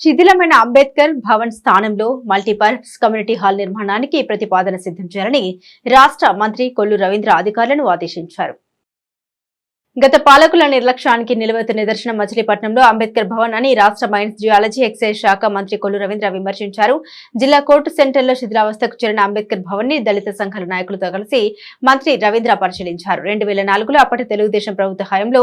శిథిలమైన అంబేద్కర్ భవన్ స్థానంలో multipurpose community hall నిర్మాణానికి ప్రతిపాదన సిద్ధం చేయాలని రాష్ట్ర మంత్రి కొల్లు రవీంద్ర అధికారులను ఆదేశించారు. గత పాలకుల నిర్లక్ష్యానికి నిలువెత్తు నిదర్శనం మచిలీపట్నంలో అంబేద్కర్ భవన్ అని రాష్ట్ర మైన్స్ జియాలజీ ఎక్సైజ్ శాఖ మంత్రి కొల్లు రవీంద్ర విమర్శించారు. జిల్లా కోర్టు సెంటర్లో శిథిలావస్థకు చేరిన అంబేద్కర్ భవన్ ని దళిత సంఘాల నాయకులతో కలిసి మంత్రి రవీంద్ర పరిశీలించారు. 2004లో అప్పటి తెలుగుదేశం ప్రభుత్వ హయాంలో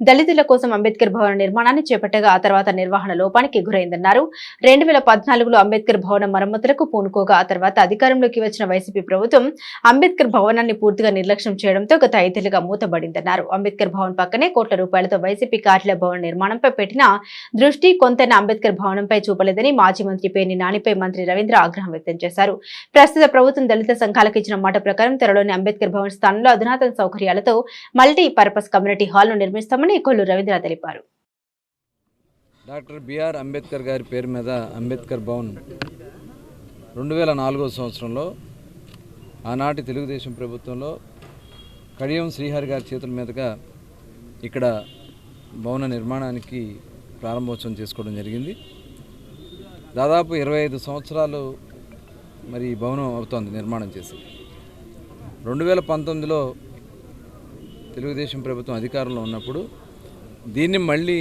దళితుల కోసం అంబేద్కర్ భవన నిర్మాణాన్ని చేపట్టగా ఆ తర్వాత నిర్వహణ లోపానికి గురైందన్నారు. 2014లో అంబేద్కర్ భవన మరమ్మతులకు పూనుకోగా ఆ తర్వాత అధికారంలోకి వచ్చిన వైసీపీ ప్రభుత్వం అంబేద్కర్ భవనాన్ని పూర్తిగా నిర్లక్ష్యం చేయడంతో గత 5 ఏళ్లుగా మూతబడిందన్నారు. అంబేద్కర్ భవన్ పక్కనే కోట్ల రూపాయలతో వైసీపీ కార్యాలయ భవన నిర్మాణంపై పెట్టిన దృష్టి కొంతైనా అంబేద్కర్ భవనంపై చూపలేదని మాజీ మంత్రి పేర్ని నానిపై మంత్రి రవీంద్ర ఆగ్రహం వ్యక్తం చేశారు. ప్రస్తుత ప్రభుత్వం దళిత సంఘాలకు ఇచ్చిన మాట ప్రకారం త్వరలోని అంబేద్కర్ భవన్ స్థానంలో అధునాతన సౌకర్యాలతో మల్టీ పర్పస్ కమ్యూనిటీ హాల్ ను నిర్మిస్తామని కొల్లు రవీంద్ర తెలిపారు. డాక్టర్ బిఆర్ అంబేద్కర్ గారి పేరు మీద అంబేద్కర్ భవన్ 2004వ సంవత్సరంలో ఆనాటి తెలుగుదేశం ప్రభుత్వంలో కడియం శ్రీహరి గారి చేతుల మీదుగా ఇక్కడ భవన నిర్మాణానికి ప్రారంభోత్సవం చేసుకోవడం జరిగింది. దాదాపు 25 సంవత్సరాలు మరి ఈ భవనం అవుతోంది నిర్మాణం చేసి. 2019లో తెలుగుదేశం ప్రభుత్వం అధికారంలో ఉన్నప్పుడు దీన్ని మళ్ళీ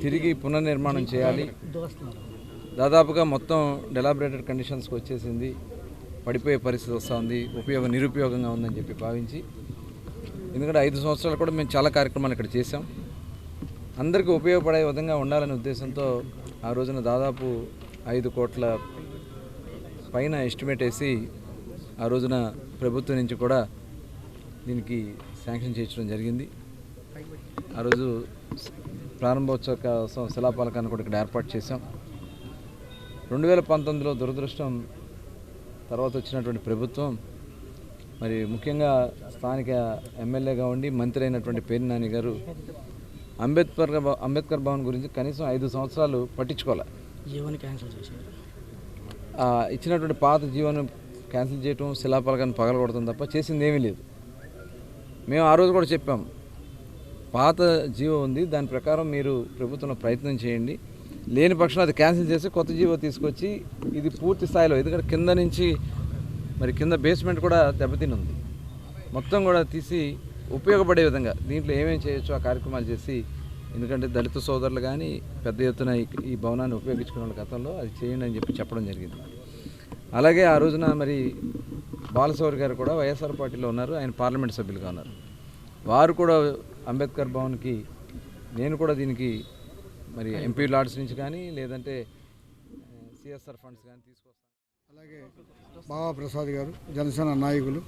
తిరిగి పునర్నిర్మాణం చేయాలి, దాదాపుగా మొత్తం డెలాబరేటెడ్ కండిషన్స్కి వచ్చేసింది, పడిపోయే పరిస్థితి వస్తుంది, నిరుపయోగంగా ఉందని చెప్పి భావించి, ఎందుకంటే 5 సంవత్సరాలు కూడా మేము చాలా కార్యక్రమాలు ఇక్కడ చేసాం, అందరికీ ఉపయోగపడే విధంగా ఉండాలనే ఉద్దేశంతో ఆ రోజున దాదాపు 5 కోట్ల పైన ఎస్టిమేట్ వేసి ఆ రోజున ప్రభుత్వం నుంచి కూడా దీనికి శాంక్షన్ చేయించడం జరిగింది. ఆ రోజు ప్రారంభోత్సవ శిలాఫలకాన్ని కూడా ఇక్కడ ఏర్పాటు చేశాం. 2019లో దురదృష్టం తర్వాత వచ్చినటువంటి ప్రభుత్వం మరి ముఖ్యంగా స్థానిక ఎమ్మెల్యేగా ఉండి మంత్రి అయినటువంటి పేర్ని నాని గారు అంబేద్కర్ భవన్ గురించి కనీసం 5 సంవత్సరాలు పట్టించుకోవాలి. జీవోని క్యాన్సిల్ చేశారు. ఇచ్చినటువంటి పాత జీవోను క్యాన్సిల్ చేయటం, శిలాఫలకాన్ని పగలగొడటం తప్ప చేసింది ఏమీ లేదు. మేము ఆ రోజు కూడా చెప్పాం, పాత జీవో ఉంది, దాని ప్రకారం మీరు ప్రభుత్వంలో ప్రయత్నం చేయండి, లేని పక్షం అది క్యాన్సిల్ చేసి కొత్త జీవో తీసుకొచ్చి ఇది పూర్తి స్థాయిలో, ఎందుకంటే కింద నుంచి మరి కింద బేస్మెంట్ కూడా దెబ్బతిని ఉంది, మొత్తం కూడా తీసి ఉపయోగపడే విధంగా దీంట్లో ఏమేమి చేయొచ్చో ఆ కార్యక్రమాలు చేసి, ఎందుకంటే దళిత సోదరులు కానీ పెద్ద ఎత్తున ఈ భవనాన్ని ఉపయోగించుకునే వాళ్ళ గతంలో అది చేయండి అని చెప్పడం జరిగింది. అలాగే ఆ రోజున మరి బాలశౌరి గారు కూడా వైఎస్ఆర్ పార్టీలో ఉన్నారు, ఆయన పార్లమెంట్ సభ్యులుగా ఉన్నారు, వారు కూడా అంబేద్కర్ భవన్కి నేను కూడా దీనికి మరి ఎంపీ లాడ్స్ నుంచి కానీ లేదంటే సిఎస్ఆర్ ఫండ్స్ కానీ తీసుకొస్తాను. అలాగే బాబా ప్రసాద్ గారు జనసేన నాయకులు,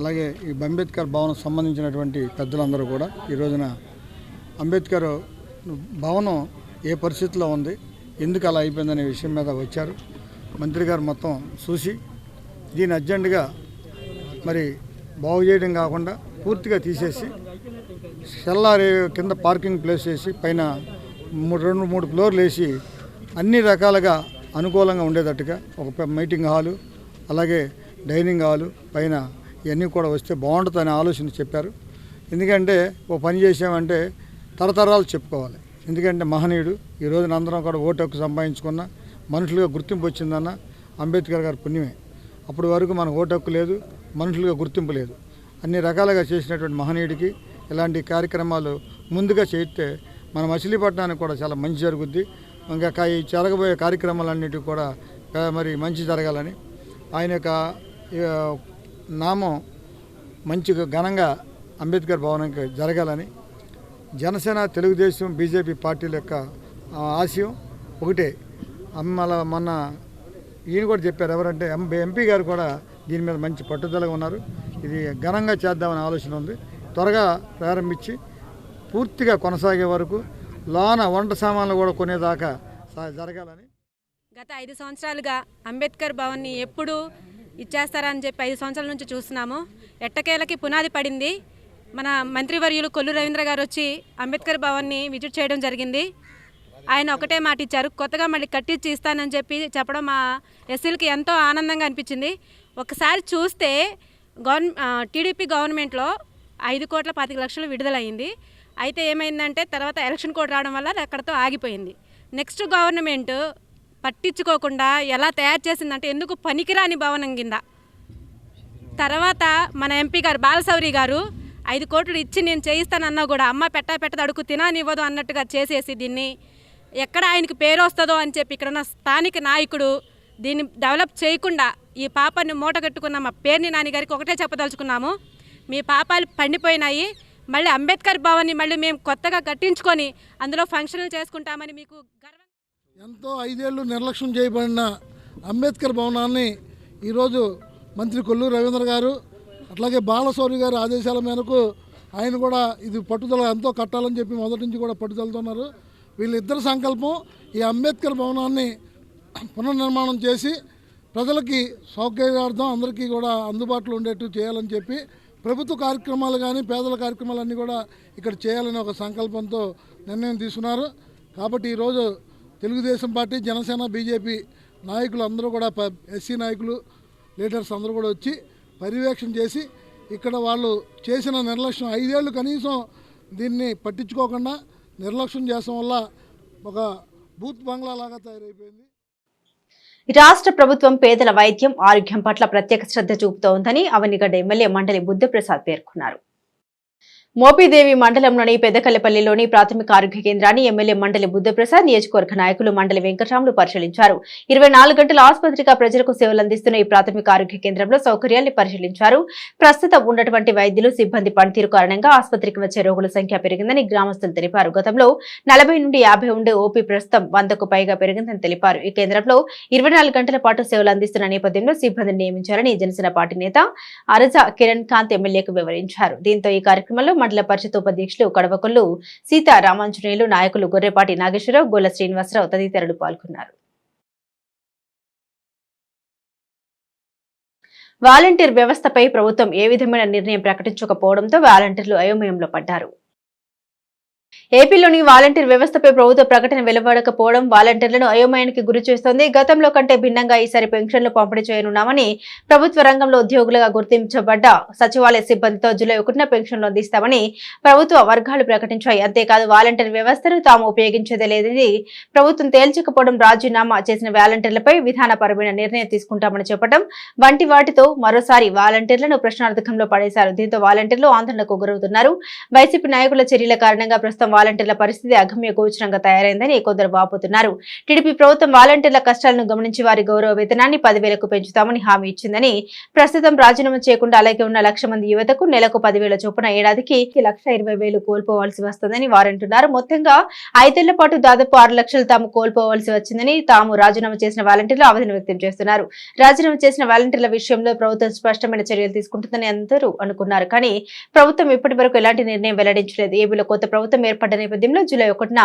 అలాగే ఈ అంబేద్కర్ భవనం సంబంధించినటువంటి పెద్దలందరూ కూడా ఈ రోజున అంబేద్కర్ భవనం ఏ పరిస్థితిలో ఉంది, ఎందుకు అలా అయిపోయిందనే విషయం మీద వచ్చారు. మంత్రి గారు మొత్తం చూసి దీన్ని అర్జెంటుగా మరి బాగు చేయడం కాకుండా పూర్తిగా తీసేసి సెల్లారి కింద పార్కింగ్ ప్లేస్ వేసి పైన 2-3 ఫ్లోర్లు వేసి అన్ని రకాలుగా అనుకూలంగా ఉండేటట్టుగా ఒక మీటింగ్ హాలు, అలాగే డైనింగ్ హాలు పైన ఇవన్నీ కూడా వస్తే బాగుంటుందనే ఆలోచన చెప్పారు. ఎందుకంటే ఓ పని చేసామంటే తరతరాలు చెప్పుకోవాలి. ఎందుకంటే మహనీయుడు, ఈ రోజున అందరం కూడా ఓటు హక్కు సంపాదించుకున్న మనుషులుగా గుర్తింపు వచ్చిందన్న అంబేద్కర్ గారి పుణ్యమే. అప్పటి వరకు మనకు ఓటు హక్కు లేదు, మనుషులుగా గుర్తింపు లేదు. అన్ని రకాలుగా చేసినటువంటి మహనీయుడికి ఇలాంటి కార్యక్రమాలు ముందుగా చేస్తే మన మచిలీపట్నానికి కూడా చాలా మంచి జరుగుద్ది. ఇంకా ఈ జరగబోయే కార్యక్రమాలన్నిటికీ కూడా మరి మంచి జరగాలని, ఆయన యొక్క నామం మంచిగా ఘనంగా అంబేద్కర్ భవనంకి జరగాలని జనసేన, తెలుగుదేశం, బీజేపీ పార్టీల యొక్క ఆశయం ఒకటే. మొన్న ఈయన కూడా చెప్పారు, ఎవరంటే ఎంపీ గారు కూడా దీని మీద మంచి పట్టుదలగా ఉన్నారు. ఇది ఘనంగా చేద్దామనే ఆలోచన ఉంది. త్వరగా ప్రారంభించి పూర్తిగా కొనసాగే వరకు లోన వంట సామాన్లు కూడా కొనేదాకా జరగాలని. గత 5 సంవత్సరాలుగా అంబేద్కర్ భవన్ని ఎప్పుడు ఇచ్చేస్తారని చెప్పి 5 సంవత్సరాల నుంచి చూస్తున్నాము. ఎట్టకేలకి పునాది పడింది. మన మంత్రివర్యులు కొల్లు రవీంద్ర గారు వచ్చి అంబేద్కర్ భవన్ని విజిట్ చేయడం జరిగింది. ఆయన ఒకటే మాట ఇచ్చారు, కొత్తగా మళ్ళీ కట్టించి ఇస్తానని చెప్పడం మా ఎస్సీలకి ఎంతో ఆనందంగా అనిపించింది. ఒకసారి చూస్తే టీడీపీ గవర్నమెంట్లో 5,25,00,000 విడుదలయ్యింది. అయితే ఏమైందంటే తర్వాత ఎలక్షన్ కోడ్ రావడం వల్ల అక్కడతో ఆగిపోయింది. నెక్స్ట్ గవర్నమెంట్ పట్టించుకోకుండా ఎలా తయారు చేసిందంటే ఎందుకు పనికిరాని భవనం కింద. తర్వాత మన ఎంపీ గారు బాలశౌరి గారు 5 కోట్లు ఇచ్చి నేను చేయిస్తానన్నా కూడా అమ్మ పెట్టదు అడుగు తిననివ్వదు అన్నట్టుగా చేసేసి దీన్ని ఎక్కడ ఆయనకి పేరు వస్తుందో అని చెప్పి ఇక్కడ ఉన్న స్థానిక నాయకుడు దీన్ని డెవలప్ చేయకుండా ఈ పాపాన్ని మూటగట్టుకున్న మా పేర్ని నాని గారికి ఒకటే చెప్పదలుచుకున్నాము, మీ పాపాలు పండిపోయినాయి. మళ్ళీ అంబేద్కర్ భవన్ని మళ్ళీ మేము కొత్తగా కట్టించుకొని అందులో ఫంక్షన్లు చేసుకుంటామని మీకు గర్వం. ఎంతో 5 ఏళ్ళు నిర్లక్ష్యం చేయబడిన అంబేద్కర్ భవనాన్ని ఈరోజు మంత్రి కొల్లు రవీంద్ర గారు అట్లాగే బాలశౌరి గారి ఆదేశాల మేరకు ఆయన కూడా ఇది పట్టుదల ఎంతో కట్టాలని చెప్పి మొదటి నుంచి కూడా పట్టుదలతున్నారు. వీళ్ళిద్దరి సంకల్పం ఈ అంబేద్కర్ భవనాన్ని పునర్నిర్మాణం చేసి ప్రజలకి సౌకర్యార్థం అందరికీ కూడా అందుబాటులో ఉండేట్టు చేయాలని చెప్పి ప్రభుత్వ కార్యక్రమాలు కానీ పేదల కార్యక్రమాలన్నీ కూడా ఇక్కడ చేయాలని ఒక సంకల్పంతో నిర్ణయం తీసుకున్నారు. కాబట్టి ఈరోజు తెలుగుదేశం పార్టీ, జనసేన, బీజేపీ నాయకులు అందరూ కూడా ఎస్సీ నాయకులు, లీడర్స్ అందరూ కూడా వచ్చి పర్యవేక్షణ చేసి ఇక్కడ వాళ్ళు చేసిన నిర్లక్ష్యం 5 ఏళ్ళు కనీసం దీన్ని పట్టించుకోకుండా నిర్లక్ష్యం చేయడం వల్ల ఒక బూత్ బంగ్లా లాగా తయారైపోయింది. రాష్ట్ర ప్రభుత్వం పేదల వైద్యం, ఆరోగ్యం పట్ల ప్రత్యేక శ్రద్ధ చూపుతోందని అవనిగడ్డ ఎమ్మెల్యే మండలి బుద్ధప్రసాద్ పేర్కొన్నారు. మోపిదేవి మండలంలోని పెద్దకల్లపల్లిలోని ప్రాథమిక ఆరోగ్య కేంద్రాన్ని ఎమ్మెల్యే మండలి బుద్ధప్రసాద్, నియోజకవర్గ నాయకులు మండలి వెంకటరాములు పరిశీలించారు. 24 గంటల ఆసుపత్రిగా ప్రజలకు సేవలు అందిస్తున్న ఈ ప్రాథమిక ఆరోగ్య కేంద్రంలో సౌకర్యాన్ని పరిశీలించారు. ప్రస్తుతం ఉన్నటువంటి వైద్యులు, సిబ్బంది పనితీరు కారణంగా ఆసుపత్రికి వచ్చే రోగుల సంఖ్య పెరిగిందని గ్రామస్తులు తెలిపారు. గతంలో 40 నుండి 50 ఉండే ఓపీ ప్రస్తుతం 100కు పైగా పెరిగిందని తెలిపారు. ఈ కేంద్రంలో 24 గంటల పాటు సేవలు అందిస్తున్న నేపథ్యంలో సిబ్బందిని నియమించారని జనసేన పార్టీ నేత అరజా కిరణ్ కాంత్ ఎమ్మెల్యేకు వివరించారు. దీంతో ఈ కార్యక్రమంలో మండల పరిషత్ ఉపాధ్యక్షులు కడవకొల్లు సీతారామాంజనేయులు, నాయకులు గొర్రెపాటి నాగేశ్వరరావు, గొల్ల శ్రీనివాసరావు తదితరులు పాల్గొన్నారు. వాలంటీర్ వ్యవస్థపై ప్రభుత్వం ఏ విధమైన నిర్ణయం ప్రకటించకపోవడంతో వాలంటీర్లు అయోమయంలో పడ్డారు. ఏపీలోని వాలంటీర్ వ్యవస్థపై ప్రభుత్వ ప్రకటన వెలువడకపోవడం వాలంటీర్లను అయోమయానికి గురి చేస్తోంది. గతంలో కంటే భిన్నంగా ఈసారి పెన్షన్లు పంపిణీ చేయనున్నామని ప్రభుత్వ రంగంలో ఉద్యోగులుగా గుర్తించబడ్డ సచివాలయ సిబ్బందితో జూలై 1న పెన్షన్లు అందిస్తామని ప్రభుత్వ వర్గాలు ప్రకటించాయి. అంతేకాదు వాలంటీర్ వ్యవస్థను తాము ఉపయోగించేదే లేదని ప్రభుత్వం తేల్చకపోవడం, రాజీనామా చేసిన వాలంటీర్లపై విధానపరమైన నిర్ణయం తీసుకుంటామని చెప్పడం వంటి వాటితో మరోసారి వాలంటీర్లను ప్రశ్నార్థకంలో పడేశారు. దీంతో వాలంటీర్లు ఆందోళనకు గురవుతున్నారు. వైసీపీ నాయకుల చర్యల కారణంగా ప్రస్తుతం వాలంటీర్ల పరిస్థితి అగమ్య గోచరంగా తయారైందని కొందరు వాపోతున్నారు. టీడీపీ ప్రభుత్వం వాలంటీర్ల కష్టాలను గమనించి వారి గౌరవ వేతనాన్ని 10,000కు పెంచుతామని హామీ ఇచ్చిందని, ప్రస్తుతం రాజీనామా చేయకుండా అలాగే ఉన్న 1,00,000 మంది యువతకు నెలకు 10,000 చొప్పున ఏడాదికి 1,20,000 కోల్పోవాల్సి వస్తుందని వారంటున్నారు. మొత్తంగా 5 ఏళ్ల పాటు దాదాపు 6 లక్షలు తాము కోల్పోవాల్సి వచ్చిందని తాము రాజీనామా చేసిన వాలంటీర్లు ఆవేదన వ్యక్తం చేస్తున్నారు. రాజీనామా చేసిన వాలంటీర్ల విషయంలో ప్రభుత్వం స్పష్టమైన చర్యలు తీసుకుంటుందని అందరూ అనుకున్నారు. కానీ ప్రభుత్వం ఇప్పటి వరకు ఎలాంటి నిర్ణయం వెల్లడించలేదు. ఏపీలో కొత్త ప్రభుత్వం ఏర్పడ్డ నేపథ్యంలో జూలై 1న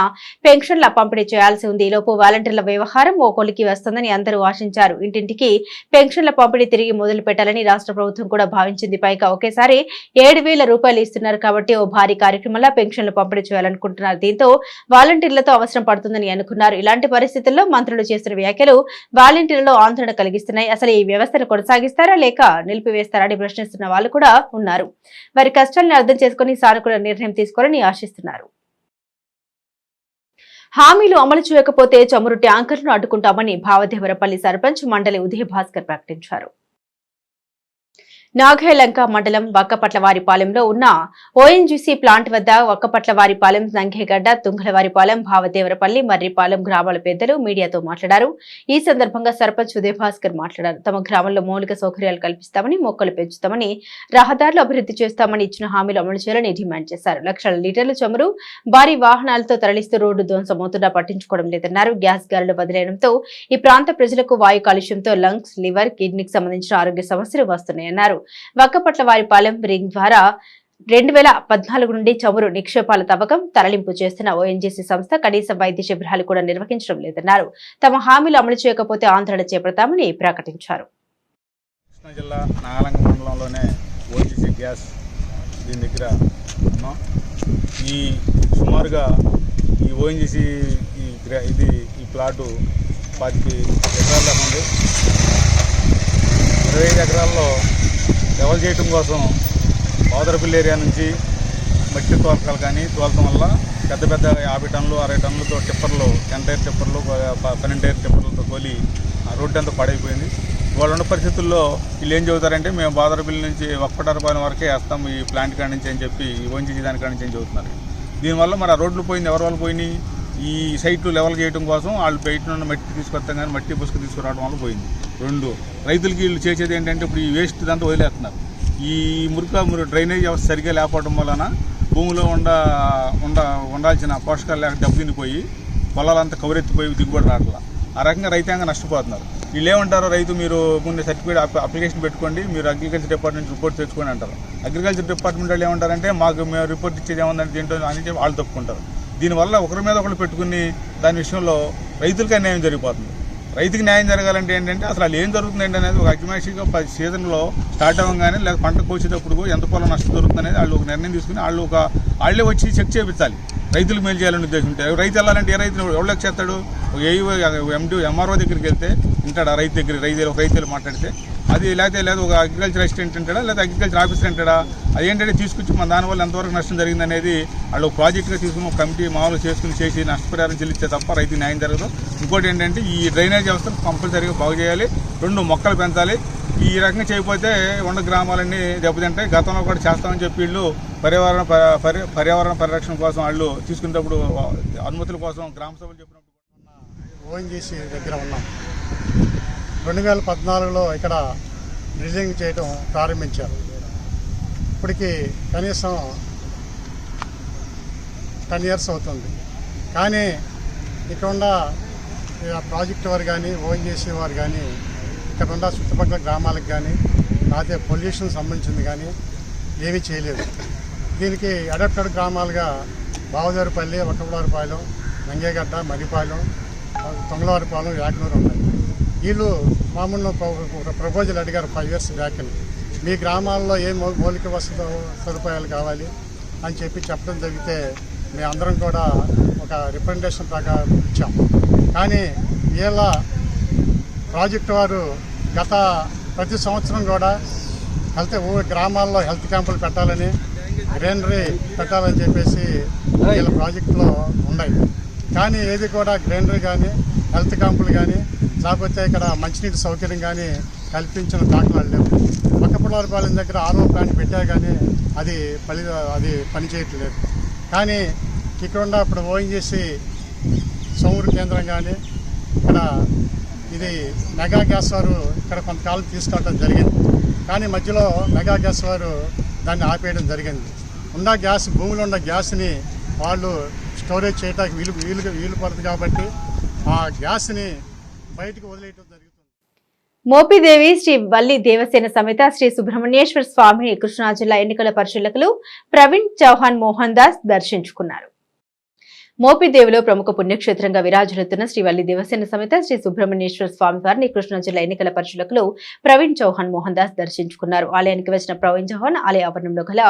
పెన్షన్ల పంపిణీ చేయాల్సి ఉంది. ఈలోపు వాలంటీర్ల వ్యవహారం ఓ కొలికి వస్తుందని అందరూ ఆశించారు. ఇంటింటికి పెన్షన్ల పంపిణీ తిరిగి మొదలు పెట్టాలని రాష్ట్ర ప్రభుత్వం కూడా భావించింది. పైగా ఒకేసారి 7,000 రూపాయలు ఇస్తున్నారు కాబట్టి ఓ భారీ కార్యక్రమంలో పెన్షన్లు పంపిణీ చేయాలనుకుంటున్నారు. దీంతో వాలంటీర్లతో అవసరం పడుతుందని అనుకున్నారు. ఇలాంటి పరిస్థితుల్లో మంత్రులు చేస్తున్న వ్యాఖ్యలు వాలంటీర్లలో ఆందోళన కలిగిస్తున్నాయి. అసలు ఈ వ్యవస్థను కొనసాగిస్తారా లేక నిలిపివేస్తారా అని ప్రశ్నిస్తున్న వాళ్ళు కూడా ఉన్నారు. వారి కష్టాలను అర్థం చేసుకుని సానుకూల నిర్ణయం తీసుకోవాలని ఆశిస్తున్నారు. హామీలు అమలు చేయకపోతే చమురు ట్యాంకర్ను అడ్డుకుంటామని భావదేవరపల్లి సర్పంచ్ మండలి ఉదయ భాస్కర్ ప్రకటించారు. నాగేలంక మండలం వక్కపట్లవారిపాలెంలో ఉన్న ఓఎన్జీసీ ప్లాంట్ వద్ద వక్కపట్లవారిపాలెం, నంగేగడ్డ, తుంగలవారిపాలెం, భావదేవరపల్లి, మర్రిపాలెం గ్రామాల పెద్దలు మీడియాతో మాట్లాడారు. ఈ సందర్భంగా సర్పంచ్ ఉదయ భాస్కర్ మాట్లాడారు. తమ గ్రామంలో మౌలిక సౌకర్యాలు కల్పిస్తామని, మొక్కలు పెంచుతామని, రహదారులు అభివృద్ధి చేస్తామని ఇచ్చిన హామీలు అమలు చేయాలని డిమాండ్ చేశారు. లక్షల లీటర్ల చమురు భారీ వాహనాలతో తరలిస్తూ రోడ్డు ధ్వంసమవుతున్నా పట్టించుకోవడం లేదన్నారు. గ్యాస్ గాలులు వదిలేయడంతో ఈ ప్రాంత ప్రజలకు వాయు కాలుష్యంతో లంగ్స్, లివర్, కిడ్నీకి సంబంధించిన ఆరోగ్య సమస్యలు వస్తున్నాయన్నారు. వక్కపట్లవారిపాలెం రింగ్ ద్వారా 2014 నుండి చమురు నిక్షేపాల తవ్వకం, తరలింపు చేస్తున్న ఓఎన్జీసీ సంస్థ కనీస వైద్య శిబిరాలు కూడా నిర్వహించడం లేదన్నారు. తమ హామీలు అమలు చేయకపోతే ఆందోళన చేపడతామని ప్రకటించారు. కృష్ణా జిల్లా నాగలంక మండలంలోనే ఓఎన్జీసీ గ్యాస్ దీని దగ్గర ఉన్నాం. ఈ సుమారుగా ఈ ఓఎన్జీసీ ఈ ప్లాటు 25 ఎకరాల దాకా ఉంది. 25 ఎకరాల్లో డెవలప్ చేయడం కోసం బాదరపల్లి ఏరియా నుంచి మట్టి తోలకాలు కానీ తోలటం వల్ల పెద్ద పెద్ద 50 టన్నులు 60 టన్నులతో టిప్పర్లు 10 టైర్ టిప్పర్లు 12 టైర్ టిప్పర్లతో తోలి ఆ రోడ్డు అంతా పాడైపోయింది. వాళ్ళు ఉన్న పరిస్థితుల్లో వీళ్ళు ఏం చెబుతారంటే మేము బాదరపల్లి నుంచి ఒక్కటరపాలెం వరకే వేస్తాం ఈ ప్లాంట్ కాడి నుంచి అని చెప్పి ఈ ఓఎన్జీసీ దాని కాడి నుంచి అని చెబుతున్నారు. దీనివల్ల మరి ఆ రోడ్లు పోయింది, ఎవరి వాళ్ళు పోయినాయి? ఈ సైట్లు లెవెల్ చేయడం కోసం వాళ్ళు బయట నుండి మట్టి తీసుకొస్తాం కానీ మట్టి పుసుకు తీసుకురావడం వల్ల పోయింది. 2 రైతులకి వీళ్ళు చేసేది ఏంటంటే ఇప్పుడు ఈ వేస్ట్ ఇదంతా వదిలేస్తున్నారు. ఈ డ్రైనేజ్ వ్యవస్థ సరిగ్గా లేకపోవడం వలన భూమిలో ఉండాల్సిన పోషకాలు లేక దెబ్బతినిపోయి పొలాలంతా కవరెత్తిపోయి దిగుబడి రావట్లా. ఆ రకంగా రైతాంగం నష్టపోతున్నారు. వీళ్ళు ఏమంటారు, రైతు మీరు ముందు సర్టిఫికేట్ అప్లికేషన్ పెట్టుకోండి, మీరు అగ్రికల్చర్ డిపార్ట్మెంట్ రిపోర్ట్ తెచ్చుకోండి అంటారు. అగ్రికల్చర్ డిపార్ట్మెంట్ వాళ్ళు ఏమంటారంటే మేము రిపోర్ట్ ఇచ్చేది ఏముందంటే దీంట్లో అని చెప్పి వాళ్ళు తప్పుకుంటారు. దీనివల్ల ఒకరి మీద ఒకరు పెట్టుకుని దాని విషయంలో రైతులకి అన్యాయం జరిగిపోతుంది. రైతుకి న్యాయం జరగాలంటే ఏంటంటే అసలు వాళ్ళు ఏం జరుగుతుంది ఏంటనేది ఒక అగ్రిమేషన్గా సీజన్లో స్టార్ట్ అవ్వగానే లేదా పంట కోసేటప్పుడు ఎంత పొలం నష్టం జరుగుతుంది అనేది వాళ్ళు ఒక నిర్ణయం తీసుకుని వాళ్ళే వచ్చి చెక్ చేయించాలి. రైతులకు మేలు చేయాలని ఉద్దేశం ఉంటే రైతు వెళ్ళాలంటే ఏ రైతు ఎవరికి చేస్తాడు? ఎంఆర్ఓ దగ్గరికి వెళ్తే వింటాడా? రైతు దగ్గర రైతులు మాట్లాడితే అది లేదా ఒక అగ్రికల్చర్ అసిస్టెంట్ అంటాడా లేదా అగ్రికల్చర్ ఆఫీసర్ అంటాడా? అదేంటంటే తీసుకొచ్చి మన దానివల్ల ఎంతవరకు నష్టం జరిగింది అనేది వాళ్ళు ప్రాజెక్టుగా తీసుకుని ఒక కమిటీ మామూలు చేసి నష్టపరిహారం చెల్లిస్తే తప్ప రైతు న్యాయం జరగదు. ఇంకోటి ఏంటంటే ఈ డ్రైనేజ్ వ్యవస్థను కంపల్సరీగా బాగు చేయాలి. 2 మొక్కలు పెంచాలి. ఈ రకంగా చేయకపోతే ఉన్న గ్రామాలన్నీ దెబ్బతింటాయి. గతంలో కూడా చేస్తామని చెప్పి వీళ్ళు పర్యావరణ పరిరక్షణ కోసం వాళ్ళు తీసుకునేటప్పుడు అనుమతుల కోసం గ్రామ సభలు చెప్పినప్పుడు ఓఎన్జీసీ దగ్గర ఉన్నాం. 2014లో ఇక్కడ డ్రిల్లింగ్ చేయడం ప్రారంభించారు. ఇప్పటికి కనీసం 10 years అవుతుంది. కానీ ఇక్కడ ఉన్న ప్రాజెక్ట్ వారు కానీ ఓఎన్జీసీ వారు కానీ ఇక్కడ ఉన్న చుట్టుపక్కల గ్రామాలకు కానీ లేకపోతే పొల్యూషన్ సంబంధించింది కానీ ఏమీ చేయలేదు. దీనికి అడాప్టెడ్ గ్రామాలుగా బావదేరుపల్లి, ఒక్కబుడారిపాలెం, నంగేగడ్డ, మర్రిపాలెం, తొంగలవారిపాలెం, యాకనూరు ఉన్నాయి. వీళ్ళు మామూలు ఒక ప్రపోజల్ అడిగారు 5 years బ్యాక్. మీ గ్రామాల్లో ఏ మౌలిక వసతి సదుపాయాలు కావాలి అని చెప్పడం జరిగితే మేమందరం కూడా ఒక రిప్రజెంటేషన్ ప్రకారం ఇచ్చాం. కానీ వీళ్ళ ప్రాజెక్టు వారు గత ప్రతి సంవత్సరం కూడా గ్రామాల్లో హెల్త్ క్యాంపులు పెట్టాలని, గ్రీనరీ పెట్టాలని చెప్పేసి వీళ్ళ ప్రాజెక్టులో ఉన్నాయి. కానీ ఏది కూడా గ్రీనరీ కానీ హెల్త్ క్యాంపులు కానీ లేకపోతే ఇక్కడ మంచినీటి సౌకర్యం కానీ కల్పించిన దాఖలాలు లేవు. ఒక్కపుల్లవారిపాలెం దగ్గర ఆర్ఓ ప్లాంట్ పెట్టా కానీ అది పనిచేయట్లేదు. కానీ ఇక్కడ ఉన్న ఇప్పుడు ఓఎన్జీసీ సౌర కేంద్రం కానీ ఇక్కడ ఇది మెగా గ్యాస్ వారు ఇక్కడ కొంతకాలం తీసుకెళ్ళడం జరిగింది. కానీ మధ్యలో మెగా గ్యాస్ వారు దాన్ని ఆపేయడం జరిగింది. భూమిలో ఉన్న గ్యాస్ని వాళ్ళు స్టోరేజ్ చేయడానికి వీలు పడుతుంది కాబట్టి ఆ గ్యాస్ని బయటకు వదిలేయడం జరుగుతుంది. మోపిదేవి శ్రీ వల్లి దేవసేన సమేత శ్రీ సుబ్రహ్మణ్యేశ్వర స్వామిని కృష్ణా జిల్లా ఎన్నికల పరిశీలకులు ప్రవీణ్ చౌహాన్ మోహన్ దాస్ దర్శించుకున్నారు. మోపిదేవిలో ప్రముఖ పుణ్యక్షేత్రంగా విరాజిల్లుతున్న శ్రీ వల్లి దేవసేన సమేత శ్రీ సుబ్రహ్మణ్యేశ్వర స్వామి వారిని కృష్ణా జిల్లా ఎన్నికల పరిశీలకులు ప్రవీణ్ చౌహాన్ మోహన్ దాస్ దర్శించుకున్నారు. ఆలయానికి వచ్చిన ప్రవీణ్ చౌహాన్ ఆలయ ఆవరణంలో గల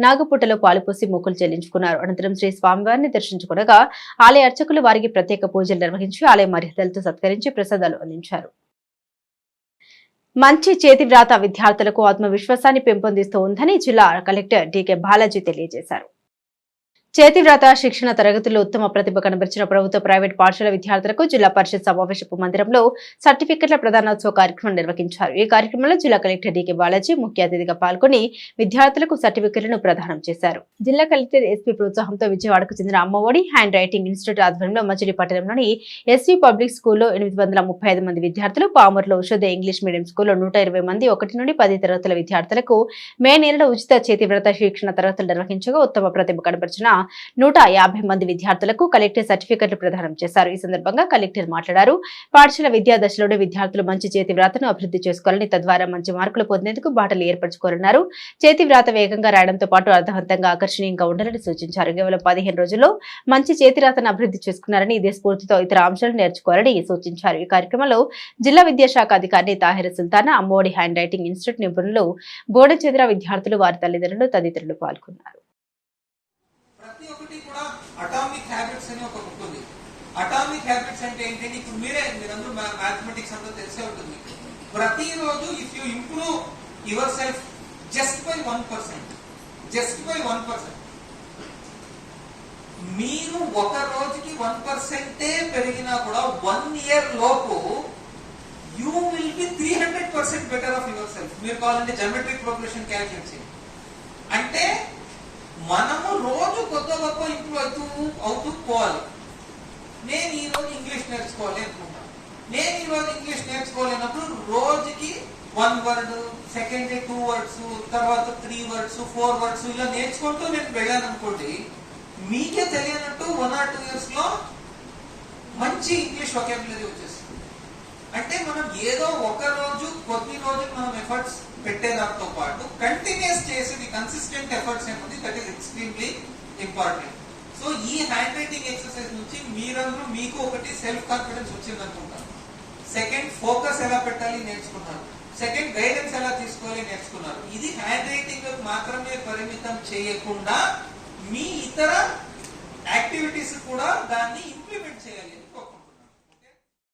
నాగపుట్టలో పాలుపోసి మొక్కులు చెల్లించుకున్నారు. అనంతరం శ్రీ స్వామివారిని దర్శించుకునగా ఆలయ అర్చకులు వారికి ప్రత్యేక పూజలు నిర్వహించి ఆలయ మర్యాదలతో సత్కరించి ప్రసాదాలు అందించారు. మంచి చేతి వ్రాత విద్యార్థులకు ఆత్మవిశ్వాసాన్ని పెంపొందిస్తూ ఉందని జిల్లా కలెక్టర్ డీకే బాలాజీ తెలియజేశారు. చేతివ్రాత శిక్షణ తరగతుల్లో ఉత్తమ ప్రతిభ కనబరిచిన ప్రభుత్వ ప్రైవేట్ పాఠశాల విద్యార్థులకు జిల్లా పరిషత్ సమావేశపు మందిరంలో సర్టిఫికెట్ల ప్రదానోత్సవ కార్యక్రమం నిర్వహించారు. ఈ కార్యక్రమంలో జిల్లా కలెక్టర్ డీకే బాలాజీ ముఖ్య అతిథిగా పాల్గొని విద్యార్థులకు సర్టిఫికెట్లను ప్రదానం చేశారు. జిల్లా కలెక్టర్ ఎస్పీ ప్రోత్సాహంతో విజయవాడకు చెందిన అమ్మఒడి హ్యాండ్ రైటింగ్ ఇన్స్టిట్యూట్ ఆధ్వర్యంలో మచిలీపట్నంలోని ఎస్వీ పబ్లిక్ స్కూల్లో 835 మంది విద్యార్థులు, పామర్లో ఉషోదయ ఇంగ్లీష్ మీడియం స్కూల్లో 120 మంది 1 నుండి 10 తరగతుల విద్యార్థులకు మే నెలలో ఉచిత చేతివ్రాత శిక్షణ తరగతులు నిర్వహించగా ఉత్తమ ప్రతిభ కనబరిచిన 150 మంది విద్యార్థులకు కలెక్టర్ సర్టిఫికెట్లు ప్రదానం చేశారు. ఈ సందర్భంగా కలెక్టర్ మాట్లాడారు. పాఠశాల విద్యా దశలోనే విద్యార్థులు మంచి చేతి వ్రాతను అభివృద్ధి చేసుకోవాలని, తద్వారా మంచి మార్కులు పొందేందుకు బాటలు ఏర్పరచుకోవాలన్నారు. చేతి వ్రాత వేగంగా రాయడంతో పాటు అర్థవంతంగా ఆకర్షణీయంగా ఉండాలని సూచించారు. కేవలం 15 రోజుల్లో మంచి చేతి వ్రాతను అభివృద్ధి చేసుకున్నారని, ఇదే స్ఫూర్తితో ఇతర అంశాలు నేర్చుకోవాలని సూచించారు. ఈ కార్యక్రమంలో జిల్లా విద్యాశాఖ అధికారి Tahir Sultana, Amma Vodi hand writing institute నిపుణులు, బోర్డు చెందిన విద్యార్థులు, వారి తల్లిదండ్రులు తదితరులు పాల్గొన్నారు. అటామిక్ హ్యాబిట్స్ అని ఒక బుక్ ఉంది. అటామిక్ హ్యాబిట్స్ అంటే ఏంటంటే ఇప్పుడు మీరందరూ మ్యాథమెటిక్స్ అంతా తెలిసే ఉంటుంది. ప్రతిరోజు if you improve your self just by 1%, మీరు ఒక రోజుకి 1% పెరిగినా కూడా 1 year లోపు you will be 300% better of your self. మీరు కావాలంటే జమెట్రిక్ ప్రోగ్రెషన్ క్యాల్కులేట్ చేయండి. అంటే మనము రోజు కొత్త గొప్ప ఇంప్రూవ్ అవుతూ పోవాలి. నేను ఈ రోజు ఇంగ్లీష్ నేర్చుకోవాలి అనుకుంటాను. నేను ఈ రోజు ఇంగ్లీష్ నేర్చుకోలేనప్పుడు రోజుకి 1 word, సెకండ్ 2 words, తర్వాత 3 words, 4 words ఇలా నేర్చుకుంటూ నేను వెళ్ళాను అనుకోండి, మీకే తెలియనట్టు 1 or 2 years లో మంచి ఇంగ్లీష్ వొకాబులరీ వచ్చేస్తుంది. అంటే మనం ఏదో ఒక రోజు కొద్ది రోజులు మనం ఎఫర్ట్స్ పెట్టేదాంతో పాటు కంటిన్యూస్ చేసేది కన్సిస్టెంట్ ఎఫర్ట్స్ ఏముంది, that is extremely important. So ఈ హ్యాండ్ రైటింగ్ ఎక్సర్సైజ్ నుంచి మీరందరూ మీకు ఒకటి సెల్ఫ్ కాన్ఫిడెన్స్ వచ్చింది అనుకుంటారు. సెకండ్, ఫోకస్ ఎలా పెట్టాలి నేర్చుకున్నారు. సెకండ్, గైడెన్స్ ఎలా తీసుకోవాలి నేర్చుకున్నారు. ఇది హ్యాండ్ రైటింగ్ మాత్రమే పరిమితం చేయకుండా మీ ఇతర యాక్టివిటీస్ కూడా దాన్ని ఇంప్లిమెంట్ చేయాలి.